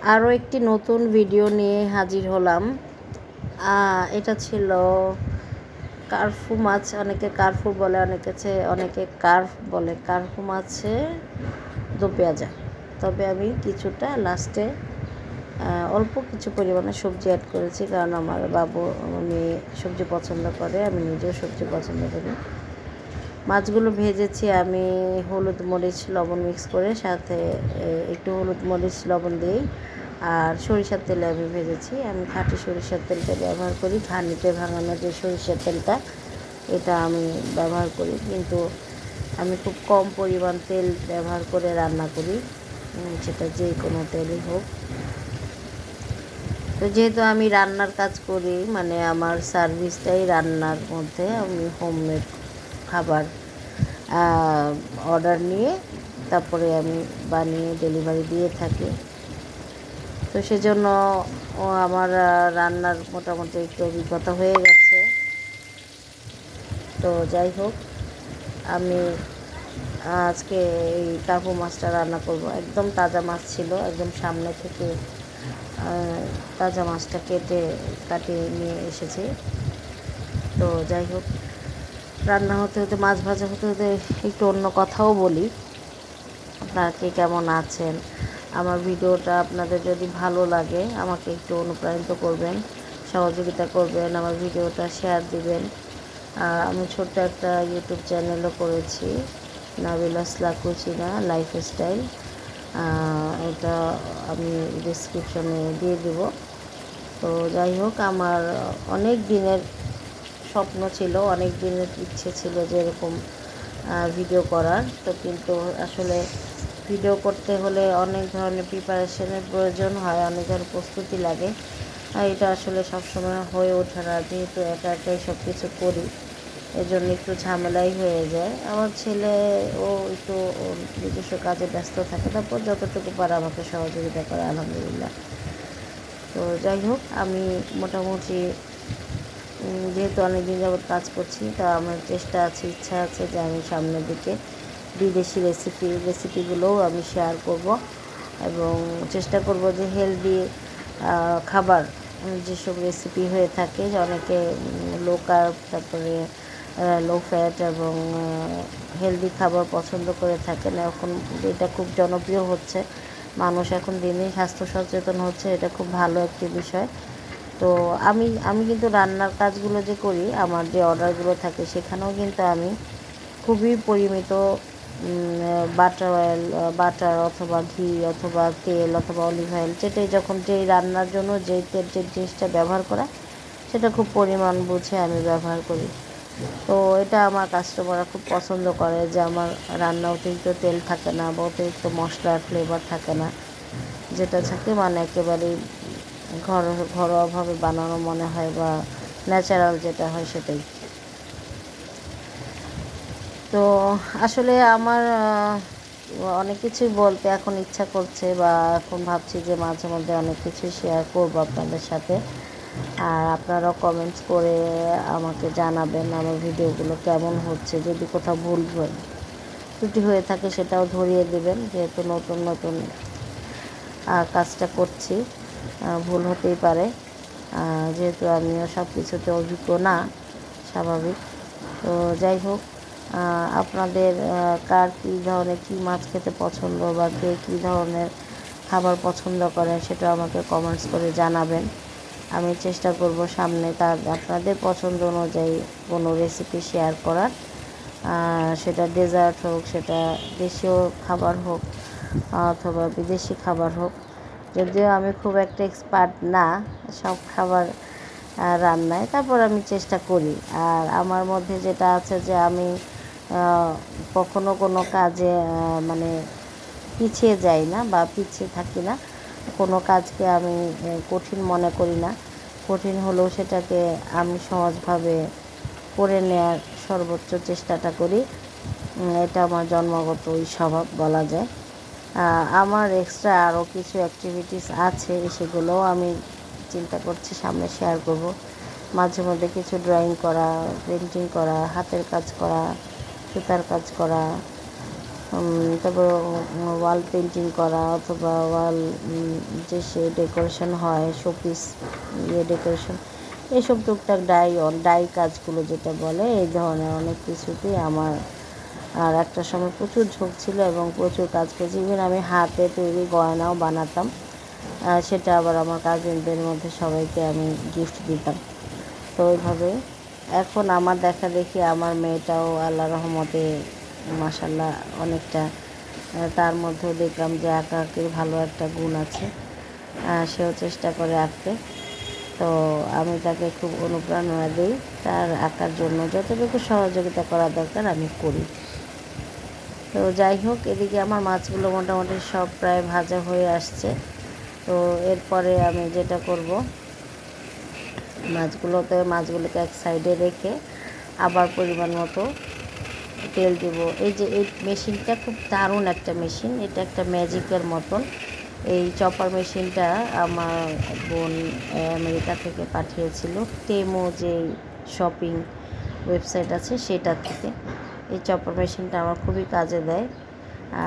আরও একটি নতুন ভিডিও নিয়ে হাজির হলাম। এটা ছিল কার্ফু মাছ, অনেকে কার্ফু বলে, অনেকে কার্ফ বলে। কার্ফু মাছে দো পেঁয়াজা। তবে আমি কিছুটা লাস্টে অল্প কিছু পরিমাণে সবজি অ্যাড করেছি, কারণ আমার বাবু মেয়ে সবজি পছন্দ করে, আমি নিজেও সবজি পছন্দ করি। মাছগুলো ভেজেছি আমি হলুদ মরিচ লবণ মিক্স করে, সাথে একটু হলুদ মরিচ লবণ দিই, আর সরিষার তেলে আমি ভেজেছি। আমি খাঁটি সরিষার তেলটা ব্যবহার করি, ঘানিতে ভাঙানো যে সরিষার তেলটা, এটা আমি ব্যবহার করি। কিন্তু আমি খুব কম পরিমাণ তেল ব্যবহার করে রান্না করি, সেটা যে কোনো তেলই হোক। তো যেহেতু আমি রান্নার কাজ করি, মানে আমার সার্ভিসটাই রান্নার মধ্যে, আমি হোমমেড খাবার অর্ডার নিয়ে তারপরে আমি বানিয়ে ডেলিভারি দিয়ে থাকি। তো সেজন্য আমার রান্নার মোটামুটি একটু অভিজ্ঞতা হয়ে গেছে। তো যাই হোক, আমি আজকে এই কার্পু মাছটা রান্না করব। একদম তাজা মাছ ছিল, একদম সামনে থেকে তাজা মাছটা কাটিয়ে নিয়ে এসেছি। তো যাই হোক, রান্না হতে হতে, মাছ ভাজা হতে হতে একটু অন্য কথাও বলি। আপনারা কে কেমন আছেন? আমার ভিডিওটা আপনাদের যদি ভালো লাগে আমাকে একটু অনুপ্রাণিত করবেন, সহযোগিতা করবেন, আমার ভিডিওটা শেয়ার দিবেন। আমি ছোট্ট একটা ইউটিউব চ্যানেলও করেছি, নাবিলাস লাকুচিনা লাইফস্টাইল। এটা আমি ডেসক্রিপশনে দিয়ে দেব। তো যাই হোক, আমার অনেক দিনের স্বপ্ন ছিল, অনেক দিনের ইচ্ছে ছিল যে এরকম ভিডিও করার। তো কিন্তু আসলে ভিডিও করতে হলে অনেক ধরনের প্রিপারেশনের প্রয়োজন হয়, অনেক ধরনের প্রস্তুতি লাগে। এটা আসলে সবসময় হয়ে ওঠে না, যেহেতু একা একাই সব কিছু করি, এজন্য একটু ঝামেলাই হয়ে যায়। আমার ছেলে ও একটু নিজস্ব কাজে ব্যস্ত থাকে, তারপর যতটুকু পারে আমাকে সহযোগিতা করে, আলহামদুলিল্লাহ। তো যাই হোক, আমি মোটামুটি যেহেতু অনেকদিন যাবৎ কাজ করছি, তা আমার ইচ্ছা আছে যে আমি সামনের দিকে বিদেশি রেসিপিগুলোও আমি শেয়ার করব, এবং চেষ্টা করব যে হেলদি খাবার যেসব রেসিপি হয়ে থাকে, যে অনেকে লো কার্ব, তারপরে লো ফ্যাট এবং হেলদি খাবার পছন্দ করে থাকেন। এখন এটা খুব জনপ্রিয় হচ্ছে, মানুষ এখন দিনেই স্বাস্থ্য সচেতন হচ্ছে, এটা খুব ভালো একটি বিষয়। তো আমি কিন্তু রান্নার কাজগুলো যে করি, আমার যে অর্ডারগুলো থাকে, সেখানেও কিন্তু আমি খুবই পরিমিত বাটার অথবা ঘি অথবা তেল অথবা অলিভ অয়েল, যেই রান্নার জন্য যে জিনিসটা ব্যবহার করা, সেটা খুব পরিমাণ বুঝে আমি ব্যবহার করি। তো এটা আমার কাস্টমাররা খুব পছন্দ করে, যে আমার রান্না অতিরিক্ত তেল থাকে না বা অতিরিক্ত মশলার ফ্লেভার থাকে না, যেটা থাকে মানে একেবারেই ঘরোয়াভাবে বানানো মনে হয়, বা ন্যাচারাল যেটা হয় সেটাই। তো আসলে আমার অনেক কিছুই বলতে এখন ইচ্ছা করছে, বা এখন ভাবছি যে মাঝে মধ্যে অনেক কিছুই শেয়ার করবো আপনাদের সাথে। আর আপনারাও কমেন্টস করে আমাকে জানাবেন আমার ভিডিওগুলো কেমন হচ্ছে, যদি কোথাও ভুল ত্রুটি হয়ে থাকে সেটাও ধরিয়ে দেবেন, যেহেতু নতুন নতুন কাজটা করছি, ভুল হতেই পারে, যেহেতু আমিও সব কিছুতে অভিজ্ঞ না, স্বাভাবিক। তো যাই হোক, আপনাদের কার কী ধরনের কী মাছ খেতে পছন্দ, বা কে কী ধরনের খাবার পছন্দ করেন, সেটা আমাকে কমেন্টস করে জানাবেন। আমি চেষ্টা করব সামনে আপনাদের পছন্দ অনুযায়ী কোনো রেসিপি শেয়ার করার, সেটা ডেজার্ট হোক, সেটা দেশীয় খাবার হোক অথবা বিদেশি খাবার হোক। যদিও আমি খুব একটা এক্সপার্ট না সব খাবার রান্নায়, তারপর আমি চেষ্টা করি। আর আমার মধ্যে যেটা আছে, যে আমি কখনো কোনো কাজে মানে পিছিয়ে যাই না বা পিছিয়ে থাকি না, কোনো কাজকে আমি কঠিন মনে করি না। কঠিন হলেও সেটাকে আমি সহজভাবে করে নেওয়ার সর্বোচ্চ চেষ্টাটা করি। এটা আমার জন্মগতই স্বভাব বলা যায়। আমার এক্সট্রা আরও কিছু অ্যাক্টিভিটিস আছে, সেগুলোও আমি চিন্তা করছি সামনে শেয়ার করব। মাঝে মধ্যে কিছু ড্রয়িং করা, পেন্টিং করা, হাতের কাজ করা, সুতার কাজ করা, তারপর ওয়াল পেন্টিং করা অথবা ওয়াল যে সে ডেকোরেশন হয় শোপিস ডেকোরেশন, এইসব টুকটাক ডাই কাজগুলো যেটা বলে, এই ধরনের অনেক কিছুতেই আমার আর একটা সময় প্রচুর ঝোঁক ছিল এবং প্রচুর কাজ করেছি। ইভেন আমি হাতে তৈরি গয়নাও বানাতাম, সেটা আবার আমার কাজিনদের মধ্যে সবাইকে আমি গিফট দিতাম। তো ওইভাবে এখন আমার দেখা দেখি আমার মেয়েটাও আল্লাহ রহমতে মাশাল্লাহ অনেকটা, তার মধ্যেও দেখলাম যে আঁকাআঁকির ভালো একটা গুণ আছে, সেও চেষ্টা করে আঁকতে। তো আমি তাকে খুব অনুপ্রেরণা দিই, তার আঁকার জন্য যতটুকু সহযোগিতা করা দরকার আমি করি। তো যাই হোক, এদিকে আমার মাছগুলো মোটামুটি সব প্রায় ভাজা হয়ে আসছে। তো এরপরে আমি যেটা করব, মাছগুলোকে এক সাইডে রেখে আবার পরিমাণ মতো তেল দেব। এই যে এই মেশিনটা খুব দারুণ একটা মেশিন, এটা একটা ম্যাজিকের মতন। এই চপার মেশিনটা আমার বোন আমেরিকা থেকে পাঠিয়েছিল, টেমো যে শপিং ওয়েবসাইট আছে সেটা থেকে। এই চপার মেশিনটা আমার খুবই কাজে দেয়।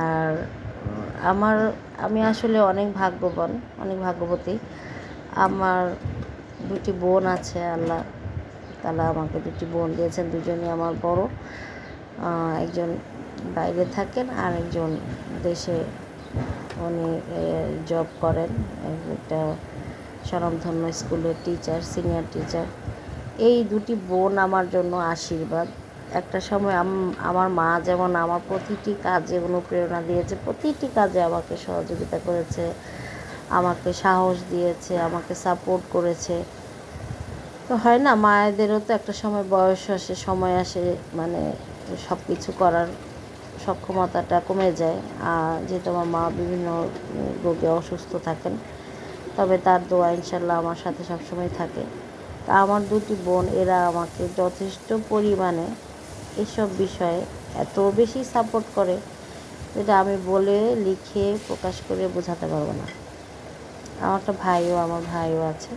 আর আমি আসলে অনেক ভাগ্যবতী। আমার দুটি বোন আছে, আল্লাহ তাআলা আমাকে দুটি বোন দিয়েছেন, দুজনই আমার বড়। একজন বাইরে থাকেন আর একজন দেশে, উনি জব করেন, একটা স্বনামধন্য স্কুলের টিচার, সিনিয়র টিচার। এই দুটি বোন আমার জন্য আশীর্বাদ। একটা সময় আমার মা যেমন আমার প্রতিটি কাজে অনুপ্রেরণা দিয়েছে, প্রতিটি কাজে আমাকে সহযোগিতা করেছে, আমাকে সাহস দিয়েছে, আমাকে সাপোর্ট করেছে। তো হয় না, মায়েদেরও তো একটা সময় বয়স আসে, সময় আসে, মানে সব কিছু করার সক্ষমতাটা কমে যায়। যেহেতু আমার মা বিভিন্ন রোগে অসুস্থ থাকেন, তবে তার দোয়া ইনশাল্লাহ আমার সাথে সবসময় থাকে। তা আমার দুটি বোন, এরা আমাকে যথেষ্ট পরিমাণে এসব বিষয়ে এত বেশি সাপোর্ট করে, যেটা আমি বলে লিখে প্রকাশ করে বোঝাতে পারবো না। আমার ভাইও আছে।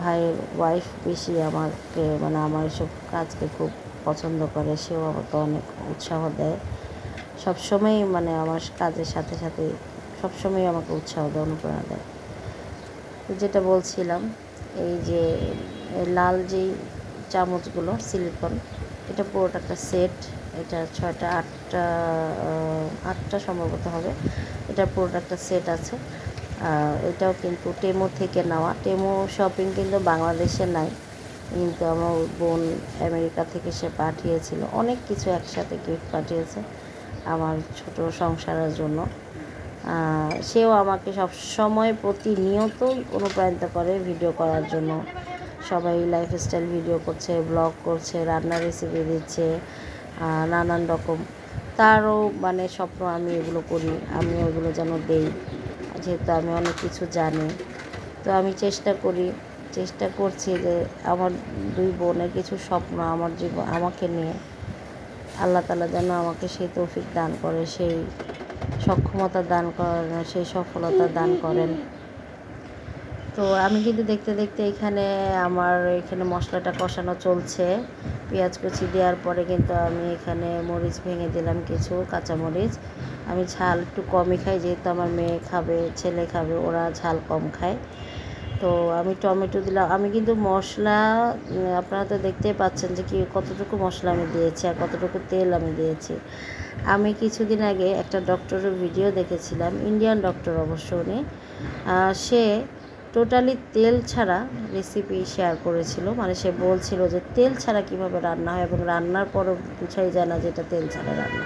ভাইয়ের ওয়াইফ বেশি আমাকে, মানে আমার এসব কাজকে খুব পছন্দ করে, সেও আমাকে অনেক উৎসাহ দেয় সবসময়ই, মানে আমার কাজের সাথে সাথে সবসময় আমাকে উৎসাহ দেয়, অনুপ্রেরণা দেয়। তো যেটা বলছিলাম, এই যে লাল যেই চামচগুলো সিলিকন, এটা পুরোটা একটা সেট, এটা 6টা 8টা সম্ভবত হবে, এটা পুরোটা একটা সেট আছে। এটাও কিন্তু টেমো থেকে নেওয়া। টেমো শপিং কিন্তু বাংলাদেশে নাই, কিন্তু আমার বোন আমেরিকা থেকে সে পাঠিয়েছিল, অনেক কিছু একসাথে গিফট পাঠিয়েছে আমার ছোট সংসারের জন্য। সেও আমাকে সবসময় প্রতিনিয়ত অনুপ্রাণিত করে ভিডিও করার জন্য। সবাই লাইফস্টাইল ভিডিও করছে, ব্লগ করছে, রান্নার রেসিপি দিচ্ছে, নানান রকম। তারও মানে স্বপ্ন আমি এগুলো করি, আমি ওগুলো যেন দেই, যেহেতু আমি অনেক কিছু জানি। তো আমি চেষ্টা করছি যে আমার দুই বোনের কিছু স্বপ্ন আমাকে নিয়ে আল্লাহ তাআলা যেন আমাকে সেই তৌফিক দান করে, সেই সক্ষমতা দান করেন, সেই সফলতা দান করেন। তো আমি কিন্তু দেখতে দেখতে আমার এখানে মশলাটা কষানো চলছে। পেঁয়াজ কুচি দেওয়ার পরে কিন্তু আমি এখানে মরিচ ভেঙে দিলাম, কিছু কাঁচামরিচ। আমি ঝাল একটু কমই খাই, যেহেতু আমার মেয়ে খাবে, ছেলে খাবে, ওরা ঝাল কম খায়। তো আমি টমেটো দিলাম। আমি কিন্তু মশলা, আপনারা তো দেখতেই পাচ্ছেন যে কতটুকু মশলা আমি দিয়েছি আর কতটুকু তেল আমি দিয়েছি। আমি কিছুদিন আগে একটা ডক্টরের ভিডিও দেখেছিলাম, ইন্ডিয়ান ডক্টর অবশ্য উনি, সে টোটালি তেল ছাড়া রেসিপি শেয়ার করেছিল। মানে সে বলছিল যে তেল ছাড়া কীভাবে রান্না হয়, এবং রান্নার পরও বুঝাই যায় না যে এটা তেল ছাড়া রান্না।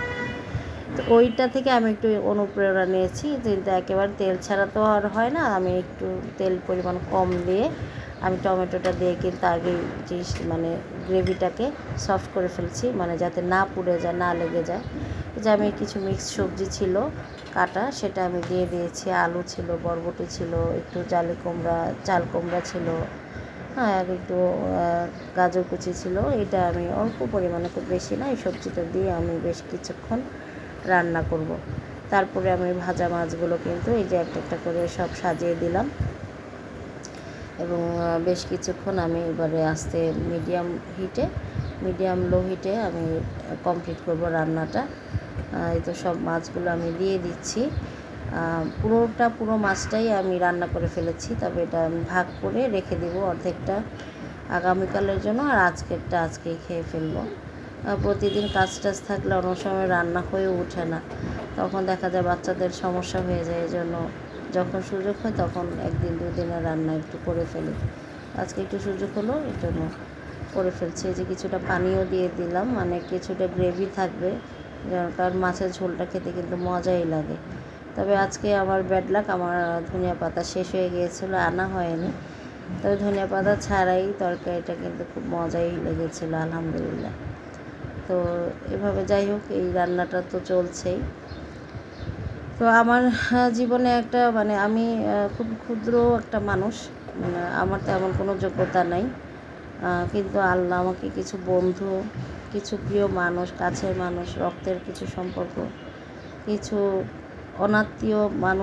তো ওইটা থেকে আমি একটু অনুপ্রেরণা নিয়েছি, কিন্তু একেবারে তেল ছাড়া তো আর হয় না। আমি একটু তেল পরিমাণ কম দিয়ে আমি টমেটোটা দিয়ে কিন্তু আগে মানে গ্রেভিটাকে সফট করে ফেলছি, মানে যাতে না পুড়ে যায়, না লেগে যায়। যে আমি কিছু মিক্সড সবজি ছিল কাটা, সেটা আমি দিয়ে দিয়েছি। আলু ছিল, বরবটি ছিল, একটু চাল কুমড়া ছিল, আর একটু গাজর কুচি ছিল। এটা আমি অল্প পরিমাণে, খুব বেশি না, এই সবজিটা দিয়ে আমি বেশ কিছুক্ষণ রান্না করব। তারপরে আমি ভাজা মাছগুলো কিন্তু এই যে একটা করে সব সাজিয়ে দিলাম, এবং বেশ কিছুক্ষণ আমি এবারে আস্তে মিডিয়াম লো হিটে আমি কমপ্লিট করব রান্নাটা। এই তো সব মাছগুলো আমি দিয়ে দিচ্ছি। পুরো মাছটাই আমি রান্না করে ফেলেছি, তবে এটা আমি ভাগ করে রেখে দেব, অর্ধেকটা আগামীকালের জন্য আর আজকেরটা আজকেই খেয়ে ফেলবো। প্রতিদিন কাজ টাজ থাকলে অন্য সময় রান্না হয়ে ওঠে না, তখন দেখা যায় বাচ্চাদের সমস্যা হয়ে যায়। এই জন্য যখন সুযোগ হয় তখন একদিন দুদিনের রান্না একটু করে ফেলি। আজকে একটু সুযোগ হলো, এই জন্য করে ফেলছি। এই যে কিছুটা পানিও দিয়ে দিলাম, মানে কিছুটা গ্রেভি থাকবে, কারণ মাছের ঝোলটা খেতে কিন্তু মজাই লাগে। তবে আজকে আমার ব্যাড লাক, আমার ধনিয়া পাতা শেষ হয়ে গিয়েছিলো, আনা হয়নি। তবে ধনিয়া পাতা ছাড়াই তরকারিটা কিন্তু খুব মজাই লেগেছিলো, আলহামদুলিল্লাহ। তো এভাবে যাই হোক, এই রান্নাটা তো চলছেই। তো আমার জীবনে একটা মানে আমি খুব ক্ষুদ্র একটা মানুষ, আমার তেমন কোনো যোগ্যতা নাই, কিন্তু আল্লাহ আমাকে কিছু বন্ধু, কিছু প্রিয় মানুষ, কাছের মানুষ, রক্তের কিছু সম্পর্ক, কিছু অনাত্মীয় মানুষ